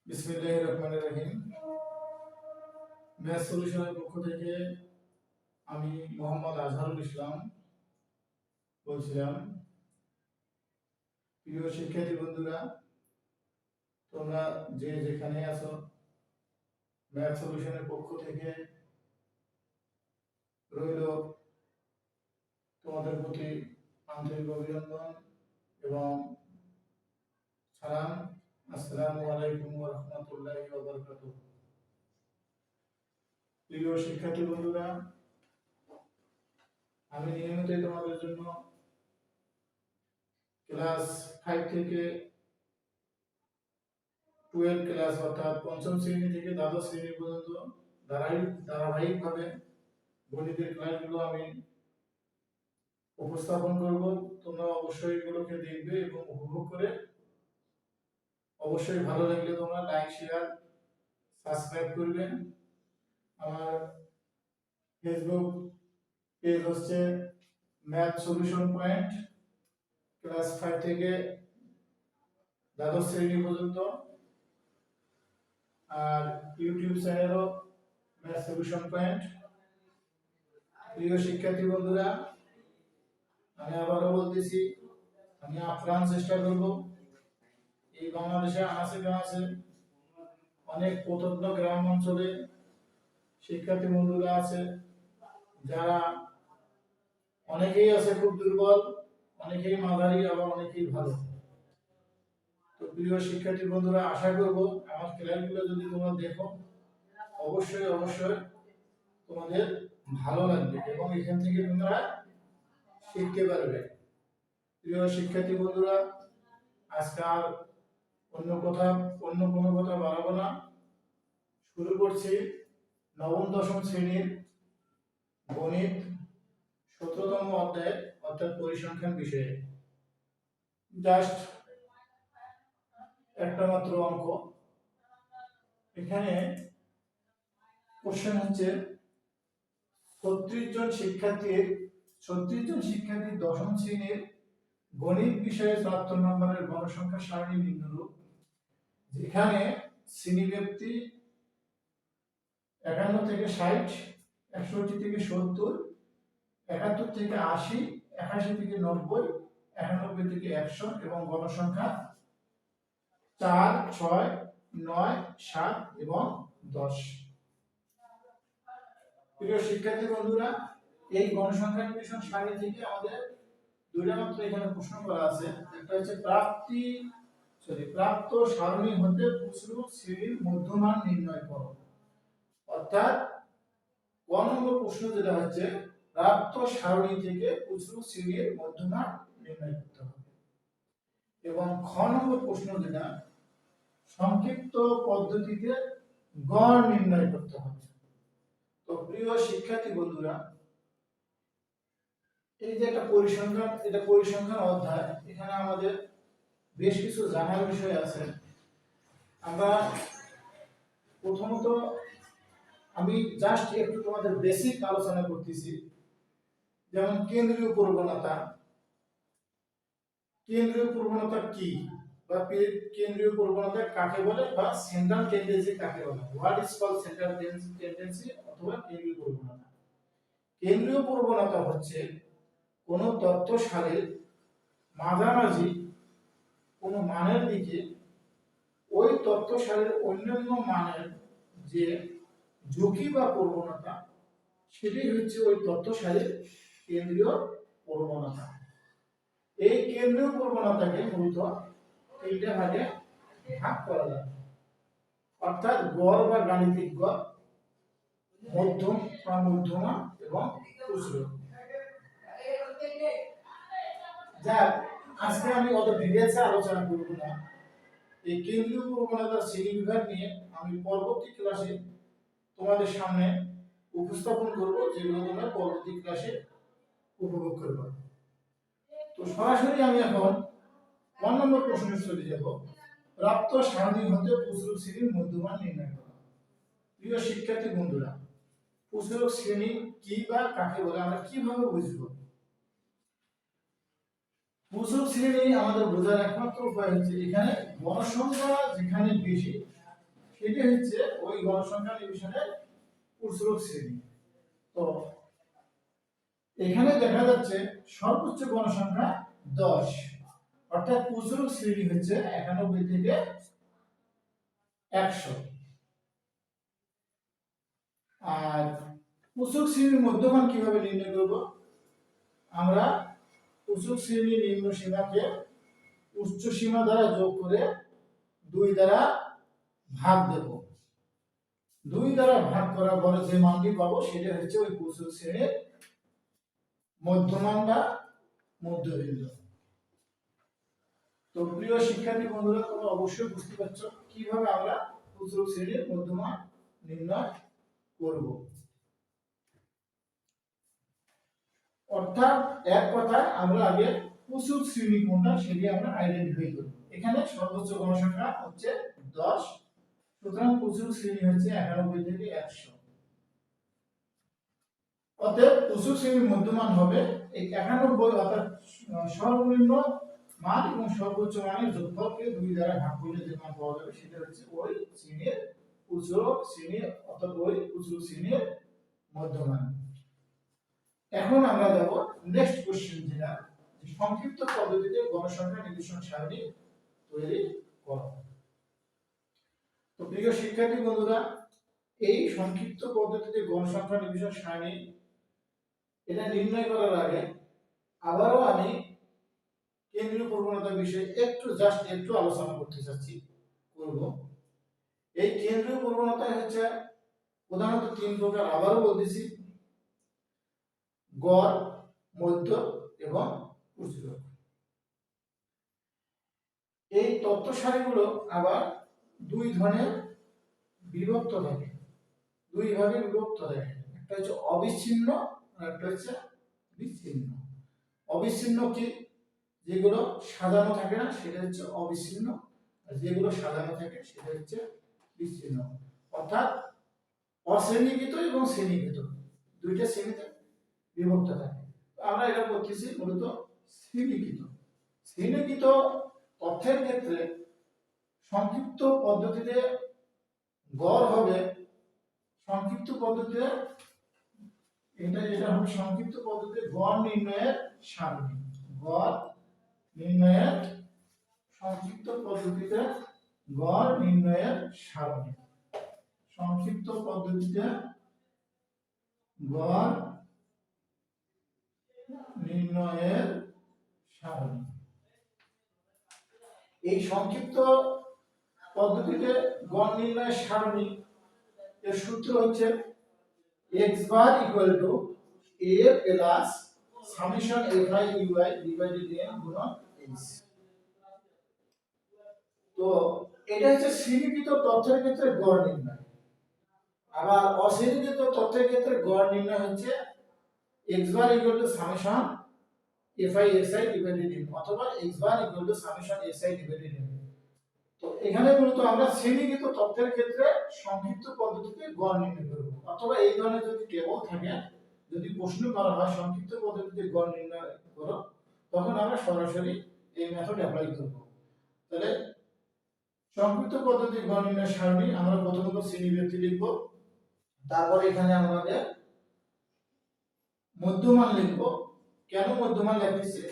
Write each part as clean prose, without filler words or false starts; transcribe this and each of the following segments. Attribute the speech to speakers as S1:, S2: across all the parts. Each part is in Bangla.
S1: বিসমিল্লাহির রহমানির রহিম। ম্যাথ সলিউশনের পক্ষ থেকে আমি মোহাম্মদ আজহারুল ইসলাম বলছিলাম। প্রিয় শিক্ষার্থী বন্ধুরা, তোমরা যে যেখানে আছো, ম্যাথ সলিউশনের পক্ষ থেকে রইল তোমাদের প্রতি আন্তরিক অভিনন্দন এবং সালাম। আসসালামু আলাইকুম ওয়া রাহমাতুল্লাহি ওয়া বারাকাতুহু। প্রিয় শিক্ষার্থী বন্ধুরা, আমি নিয়মিতই তোমাদের জন্য ক্লাস 5 থেকে 12 ক্লাস অর্থাৎ পঞ্চম শ্রেণী থেকে দ্বাদশ শ্রেণী পর্যন্ত ধারাবাহিকভাবে গণিতের ক্লাসগুলো আমি উপস্থাপন করব। তোমরা অবশ্যই এগুলোকে দেখবে এবং উপভোগ করে অবশ্যই ভালো লাগলে তোমরা লাইক, শেয়ার, সাবস্ক্রাইব করবে। আমার ফেসবুক পেজ হচ্ছে ম্যাথ সলিউশন পয়েন্ট, ক্লাস 5 থেকে দ্বাদশ শ্রেণী পর্যন্ত। আর ইউটিউব চ্যানেলও ম্যাথ সলিউশন পয়েন্ট। প্রিয় শিক্ষার্থী বন্ধুরা, আমি আবারও বলতেছি, আমি আপ্রাণ চেষ্টা করব এই বাংলাদেশে আনাচে কানাচে অনেক প্রত্যন্ত গ্রাম অঞ্চলে শিক্ষার্থী বন্ধুরা আছে, যারা অনেকেই আছে খুব দুর্বল, অনেকেই মাঝারি, আবার অনেকেই ভালো। তো প্রিয় শিক্ষার্থী বন্ধুরা, আশা করব আমার ক্লাসগুলো যদি তোমরা দেখো অবশ্যই অবশ্যই তোমাদের ভালো লাগবে এবং এখান থেকে তোমরা শিখতে পারবে। প্রিয় শিক্ষার্থী বন্ধুরা, আজকে আর অন্য কোনো কথা বাড়াবো না, শুরু করছি নবম দশম শ্রেণীর গণিত 17তম অধ্যায় অর্থাৎ পরিসংখ্যান বিষয়ে। জাস্ট একটা মাত্র অঙ্ক। এখানে কোশ্চেন হচ্ছে 36 জন শিক্ষার্থীর দশম শ্রেণীর গণিত বিষয়ে 74 নম্বরের গণসংখ্যা সারণী নিম্নরূপ। যেখানে শ্রেণীব্যাপ্তি 51 থেকে 60, 61 থেকে 70, 71 থেকে 80, 81 থেকে 90, 91 থেকে 100 এবং গণসংখ্যা 4, 6, 9, 7 এবং 10। প্রিয় শিক্ষার্থী বন্ধুরা, এই গণসংখ্যা নির্ণয় সারণী থেকে আমাদের দুইটা মাত্র এখানে প্রশ্ন করা আছে। একটা হচ্ছে প্রাপ্ত সারণী হতে প্রচুর শ্রেণীর মধ্যমান নির্ণয় করো। অর্থাৎ ক নম্বর প্রশ্ন যেটা হচ্ছে প্রাপ্ত সারণী থেকে প্রচুর শ্রেণীর মধ্যমান নির্ণয় করতে হবে, এবং খ নম্বর প্রশ্ন যেটা সংক্ষিপ্ত পদ্ধতিতে গড় নির্ণয় করতে হবে। তো প্রিয় শিক্ষার্থী বন্ধুরা, এই যে একটা পরিসংখ্যান অধ্যায়, এখানে আমাদের বেশ কিছু জানার বিষয় আছে। আমরা প্রথমত আমি জাস্ট একটু তোমাদের বেসিক আলোচনা করতেছি। যেমন কেন্দ্রীয় প্রবণতা কি, বা কেন্দ্রীয় প্রবণতা কাকে বলে, বা সেন্ট্রাল টেন্ডেন্সি কাকে বলে। What is called central tendency অথবা কেন্দ্রীয় প্রবণতা। কেন্দ্রীয় প্রবণতা হচ্ছে কোন তথ্য সারির মাঝামাঝি কোন মানের দিকে ওই তথ্য সারির অন্যান্য মানের যে ঝুঁকি বা প্রবণতা, সেটি হচ্ছে ওই তথ্য সারির কেন্দ্রীয় প্রবণতা। এই কেন্দ্রীয় প্রবণতাকে মূলত তিনটা ভাগে ভাগ করা যায়, অর্থাৎ গড় বা গাণিতিক গড়, মধ্যম বা মধ্যমা এবং খুচরো। যাক, আজকে আমি অত ডিটেইলসে আলোচনা করব না। এই কেন্দ্রীয় প্রবণতার শ্রেণীবিভাগ নিয়ে আমি পরবর্তী ক্লাসে তোমাদের সামনে উপস্থাপন করব, যেগুলো তোমরা পরবর্তী ক্লাসে উপভোগ করবে। তো সরাসরি আমি এখন 1 নম্বর প্রশ্নে চলে যাব। প্রাপ্ত সারণী হতে প্রচুর শ্রেণীর মধ্যমান নির্ণয় করা। প্রিয় শিক্ষার্থী বন্ধুরা, প্রচুর শ্রেণী কি বা কাকে বলে আমরা কিভাবে বুঝব? প্রচুর শ্রেণী আমাদের বোঝার একমাত্র উপায় হচ্ছে এখানে গণসংখ্যা যেখানে বেশি সেটা হচ্ছে ওই গণসংখ্যা নির্বিশেষের পুরুষরূপ শ্রেণী। তো এখানে দেখা যাচ্ছে সর্বোচ্চ গণসংখ্যা 10, অর্থাৎ পুরুষরূপ শ্রেণী হচ্ছে 91 থেকে 100। আর পুরুষরূপ শ্রেণীর মধ্যমান কিভাবে নির্ণয় করব? আমরা পুরুষরূপ শ্রেণীর নিম্ন সীমাকে উচ্চ সীমা দ্বারা যোগ করে 2 দ্বারা ভাগ দেব। 2 দ্বারা ভাগ করার পরে যে মানটি পাবো সেটা হচ্ছে ওই পুরুষরূপ শ্রেণীর মধ্যমান বা মধ্যবিন্দু। তো প্রিয় শিক্ষার্থী বন্ধুরা, তোমরা অবশ্যই বুঝতে পারছো কিভাবে আমরা পুরুষরূপ শ্রেণীর মধ্যমান নির্ণয় করব। অর্থাৎ এক কথায় আমরা আগে পুরুষরূপ শ্রেণী কোনটা সেটি আমরা আইডেন্টিফাই করব। এখানে সর্বোচ্চ গণসংখ্যা হচ্ছে 10, সুতরাং পুরুষরূপ শ্রেণী হচ্ছে 91 থেকে 100। অতএব পুরুষরূপ শ্রেণীর মধ্যমান হবে এই 91, অর্থাৎ সর্বনিম্ন মান এবং সর্বোচ্চ মানের যোগফলকে 2 দ্বারা ভাগ করলে যে মান পাওয়া যাবে সেটা হচ্ছে ওই শ্রেণীর পুরুষরূপ শ্রেণী, অর্থাৎ ওই পুরুষরূপ শ্রেণীর মধ্যমান। এখন আমরা যাব নেক্সট কোশ্চেন, যেটা সংক্ষিপ্ত পদ্ধতিতে গণসংখ্যা নির্দেশন সারণী তৈরি করো। তো প্রিয় শিক্ষার্থী বন্ধুরা, এই সংক্ষিপ্ত পদ্ধতিতে গণসংখ্যা নির্দেশন সারণী এটা নির্ণয় করার আগে আবারও আমি কেন্দ্রীয় প্রবণতা বিষয়ে একটু আলোচনা করতে চাচ্ছি করব। এই কেন্দ্রীয় প্রবণতা হচ্ছে প্রধানত 3 প্রকার। আবারও বলতেছি, গড়, মধ্য এবং সূচক। এই তথ্য সারিগুলো আবার 2 ধরনের বিভক্ত থাকে, 2 ভাগে বিভক্ত থাকে। একটা হচ্ছে অবিচ্ছিন্ন আর একটা হচ্ছে বিচ্ছিন্ন। অবিচ্ছিন্ন কি? যেগুলো সাজানো থাকে না সেটা হচ্ছে অবিচ্ছিন্ন, আর যেগুলো সাজানো থাকে সেটা হচ্ছে বিচ্ছিন্ন। অর্থাৎ অশ্রেণীকৃত এবং শ্রেণীকৃত, 2টা শ্রেণীতে বিভক্ত থাকে। আমরা এটা করতেছি মূলত শ্রেণীকৃত। শ্রেণীকৃত তথ্যের ক্ষেত্রে সংক্ষিপ্ত পদ্ধতিতে গড় হবে, সংক্ষিপ্ত পদ্ধতিতে এটা হবে সংক্ষিপ্ত পদ্ধতিতে গড় নির্ণয়ের সারণী। গড় নির্ণয়ের সংক্ষিপ্ত পদ্ধতিতে গড় নির্ণয়ের সারণী। সংক্ষিপ্ত পদ্ধতিতে গড় নির্ণয়ের সারণী। এই সংক্ষিপ্ত পদ্ধতিতে গড় নির্ণয়ের সারণী এর সূত্র হচ্ছে x bar equal to a plus summation fi ui divided n গুণন h। তো এটা হচ্ছে শ্রেণীকৃত তথ্যের ক্ষেত্রে গড় নির্ণয়। আবার অশ্রেণীকৃত তথ্যের ক্ষেত্রে গড় নির্ণয় হচ্ছে x bar equal to summation fi si divided n অথবা x bar equal to summation si divided n। তো এখানে মূলত আমরা শ্রেণীকৃত তথ্যের ক্ষেত্রে সংক্ষিপ্ত পদ্ধতিতে গড় নির্ণয় করব, অথবা এই ধরনের যদি টেবল থাকে, যদি প্রশ্ন করা হয় সংক্ষিপ্ত পদ্ধতিতে গড় নির্ণয় করো, তখন আমরা সরাসরি এই মেথড অ্যাপ্লাই করব। তাহলে সংক্ষিপ্ত পদ্ধতিতে গড় নির্ণয় সারণী আমরা প্রথমত শ্রেণী ব্যক্তি লিখব, তারপর এখানে আমাদের মধ্যমান লিখব। কেন মধ্যমান লিখতেছি?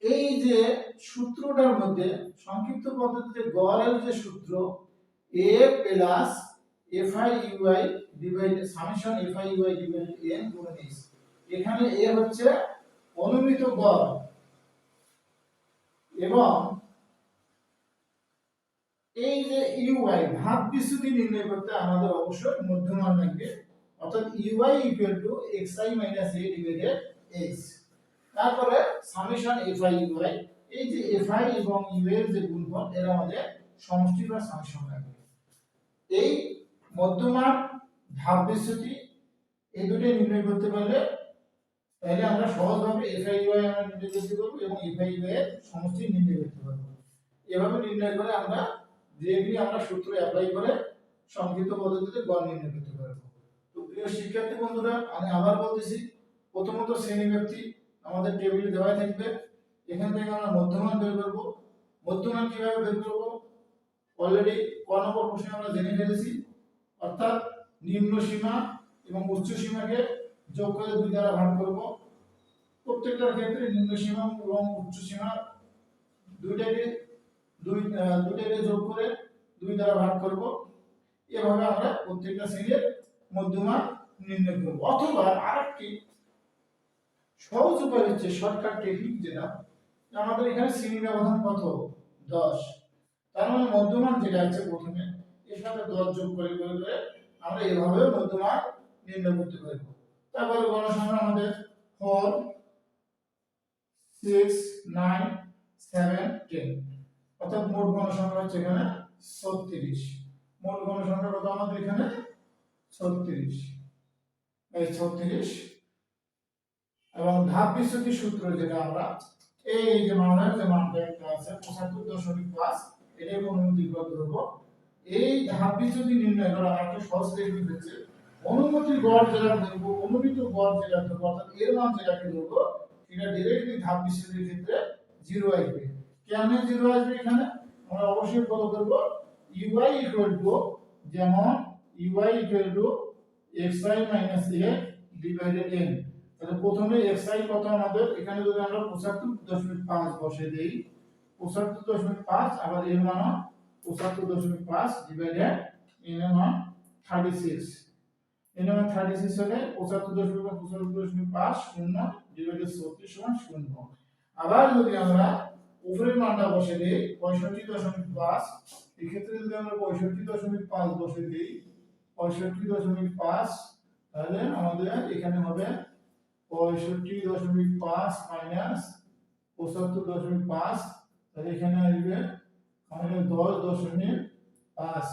S1: এই যে সূত্রটার মধ্যে সংক্ষিপ্ত পদ্ধতিতে গড়ের যে সূত্র a plus fi ui divided summation fi ui divided n গুণ h, এখানে a হচ্ছে অনুমিত গড় এবং এই যে ui ভাগ বিচ্যুতি নির্ণয় করতে আমাদের অবশ্যই মধ্যমান লাগবে, অর্থাৎ ui equal to xi minus a divided h। তারপরে সামেশন fi ui, এই যে fi এবং u এর যে গুণফল এর আমাদের সমষ্টি বা সামেশন লাগবে। এই মধ্যমান ধাপ বিচ্যুতি এই দুটো নির্ণয় করতে পারলে তাহলে আমরা সহজভাবে fi ui আমরা নির্ণয় করতে পারবো এবং fi ui এর সমষ্টি নির্ণয় করতে পারবো। এভাবে নির্ণয় করে আমরা যেগুলি আমরা সূত্র অ্যাপ্লাই করে সংক্ষিপ্ত পদ্ধতিতে গড় নির্ণয় করতে পারবো। তো প্রিয় শিক্ষার্থী বন্ধুরা, আমি আবার বলতেছি, প্রথমত শ্রেণী ব্যক্তি আমাদের টেবিলে দেওয়া থাকবে, এখান থেকে আমরা মধ্যমান বের করব। মধ্যমান কিভাবে বের করব? অলরেডি ক নম্বর প্রশ্নে আমরা জেনে ফেলেছি, অর্থাৎ নিম্ন সীমা এবং উচ্চ সীমাকে যোগ করে 2 দ্বারা ভাগ করব। প্রত্যেকটার ক্ষেত্রে নিম্ন সীমা এবং উচ্চ সীমা দুইটাকে যোগ করে 2 দ্বারা ভাগ করব। এভাবে আমরা প্রত্যেকটা শ্রেণীর মধ্যমান নির্ণয় করব। অথবা আরেকটি সহজ উপায় হচ্ছে শর্টকাট টেকনিক, যেটা আমাদের এখানে শ্রেণী ব্যবধান কত 10, তার মানে মধ্যমান যেটা আছে প্রথমে এর সাথে 10 যোগ করে করে করে আমরা এভাবে মধ্যমান নির্ণয় করতে পারব। তারপরে গণসংখ্যা আমাদের 4 6 9 7 10, অর্থাৎ মোট গণসংখ্যা হচ্ছে এখানে 36। মোট গণসংখ্যা কত আমাদের এখানে 36, এই 36। এবং ধাপ বিচ্যুতি সূত্র যেটা আমরা এই যে মানের যে মানটা একটা আছে 75.5, এটাই অনুমতি ধরব। এই ধাপ বিচ্যুতি নির্ণয় করা একটা সহজ টেকনিক হচ্ছে অনুমতির গড় যেটা ধরব, অনুমিত গড় যেটা ধরব, অর্থাৎ এর মান যেটাকে ধরব এটা ডাইরেক্টলি ধাপ বিচ্যুতির ক্ষেত্রে 0 আসবে। কেন 0 আসবে এখানে আমরা অবশ্যই ফলো করব uy ইকুয়াল টু, যেমন uy equal to xi minus a divided n। তাহলে প্রথমে xi কত আমাদের এখানে যদি আমরা 75.5 বসে দেই, 75.5, আবার এর মান 75.5 ডিভাইডেড n এর মান 36, n এর মান 36 হলে 75.5 শূন্য ডিভাইডেড 36 সমান 0। আবার যদি আমরা উপরের মানটা বসে দেই 65.5, এই ক্ষেত্রে যদি আমরা 65.5 বসে দেই 65.5, তাহলে আমাদের এখানে হবে 65.5 মাইনাস 75.5, তাহলে এখানে আসবে আমাদের 10.5।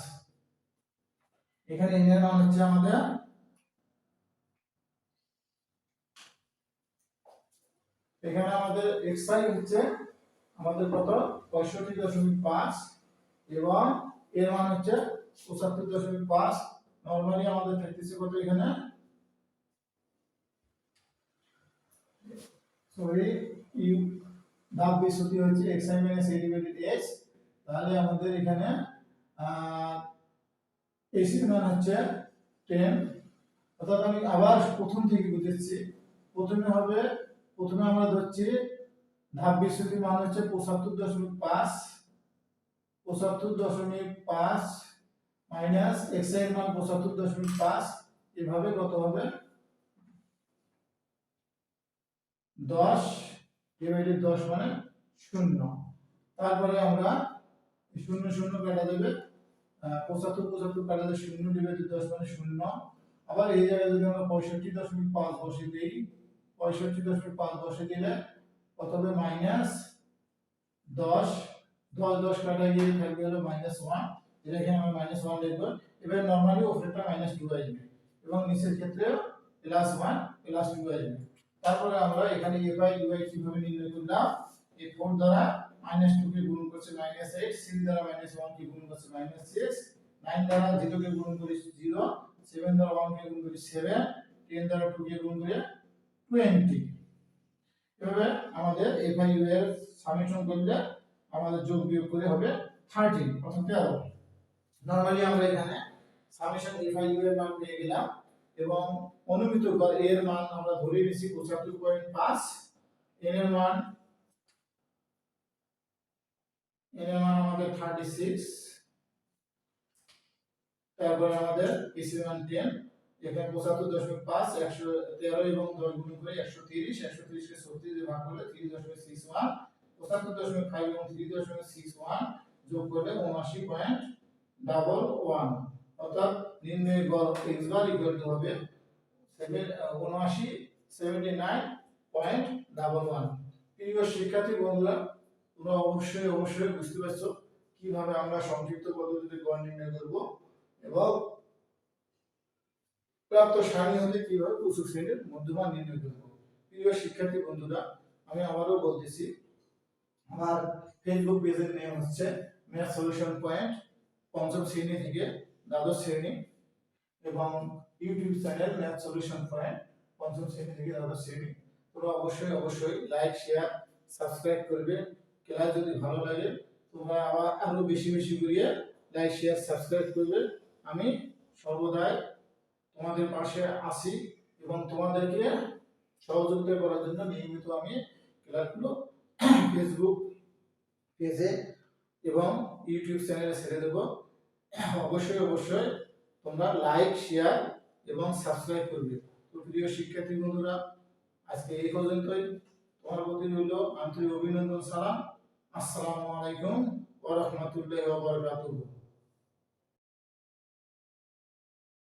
S1: এখানে n এর মান হচ্ছে আমাদের এখানে আমাদের xi হচ্ছে আমাদের কত 65.5 এবং এর মান হচ্ছে 75.5। নরমালি আমাদের থাকতেছে কত এখানে, সরি ইউ ধাপ বিচ্যুতি হচ্ছে xi minus a divided h। তাহলে আমাদের এখানে ac এর মান হচ্ছে 10। অর্থাৎ আমি আবার প্রথম থেকে বুঝাচ্ছি, প্রথমে আমরা ধরছি ধাপ বিচ্যুতির মান হচ্ছে 75.5 মাইনাস xi এর মান 75.5, এভাবে কত হবে 10 ডিভাইডেড 10 মানে 0। তারপরে আমরা 0 0 কাটা দেবে, 75 কাটা দেবে 0 ডিভাইডেড 10 মানে 0। আবার এই জায়গায় যদি আমরা 65.5 বসিয়ে দেই, 65.5 বসিয়ে দিলে কত হবে মাইনাস 10, 10 কাটা গিয়ে থাকবে হলো -1, এটা এখানে আমরা -1 লিখব। এবার নরমালি উপরেরটা -2 আসবে এবং নিচের ক্ষেত্রে +1 +2 আসবে। তারপরে আমরা এখানে a বাই uy কিভাবে নির্ণয় করলাম, এই 4 দ্বারা -2 কে গুণ করছে -8, 6 দ্বারা -1 কে গুণ করছে -6, 9 দ্বারা 0 কে গুণ করি 0, 7 দ্বারা 1 কে গুণ করি 7, 10 দ্বারা 2 কে গুণ করি 20। এভাবে আমাদের a বাই u এর সামেশন করলে আমাদের যোগ বিয়োগ করে হবে 13 অর্থাৎ 13। নরমালি আমরা এখানে সামেশন a বাই u এর মান পেয়ে গেলাম এবং অনুমিত গড় এর মান আমরা ধরে নিয়েছি 75.5, n এর মান আমাদের 36, তারপর আমাদের ac এর মান 10। এখানে 75.5 113 এবং 10 গুণ করে 130, 130 কে 36 দিয়ে ভাগ করলে 3.61, 75.5 এবং 3.61 যোগ করলে 79.11, অর্থাৎ নিম্নের গড় x বার ইকুয়াল টু হবে 79.11। প্রিয় শিক্ষার্থী বন্ধুরা, তোমরা অবশ্যই বুঝতে পারছো কিভাবে আমরা সংক্ষিপ্ত পদ্ধতিতে গড় নির্ণয় করব এবং প্রাপ্ত সারণী হতে কিভাবে উচ্চ শ্রেণীর মধ্যমান নির্ণয় করব। প্রিয় শিক্ষার্থী বন্ধুরা, আমি আবারও বলতেছি, আমার ফেসবুক পেজের নেম হচ্ছে ম্যাথ সলিউশন পয়েন্ট, পঞ্চম শ্রেণী থেকে দ্বাদশ শ্রেণী, এবং YouTube channel math solution point, পঞ্চম শ্রেণী থেকে দ্বাদশ শ্রেণী। তোমরা অবশ্যই লাইক শেয়ার সাবস্ক্রাইব করবে। ক্লাস যদি ভালো লাগে তোমরা আবার আরো বেশি করে লাইক শেয়ার সাবস্ক্রাইব করবে। আমি সর্বদাই তোমাদের পাশে আছি এবং তোমাদেরকে সহযোগিতা করার জন্য নিয়মিত আমি ক্লাসগুলো ফেসবুক পেজে এবং ইউটিউব চ্যানেলে ছেড়ে দেবো। অবশ্যই তোমরা লাইক শেয়ার এবং সাবস্ক্রাইব করবে। তো প্রিয় শিক্ষার্থী বন্ধুরা, আজকে এই পর্যন্তই। তোমার প্রতি রইল আন্তরিক অভিনন্দন, সালাম। আসসালামু আলাইকুম ওয়া রাহমাতুল্লাহি ওয়া বারাকাতুহু।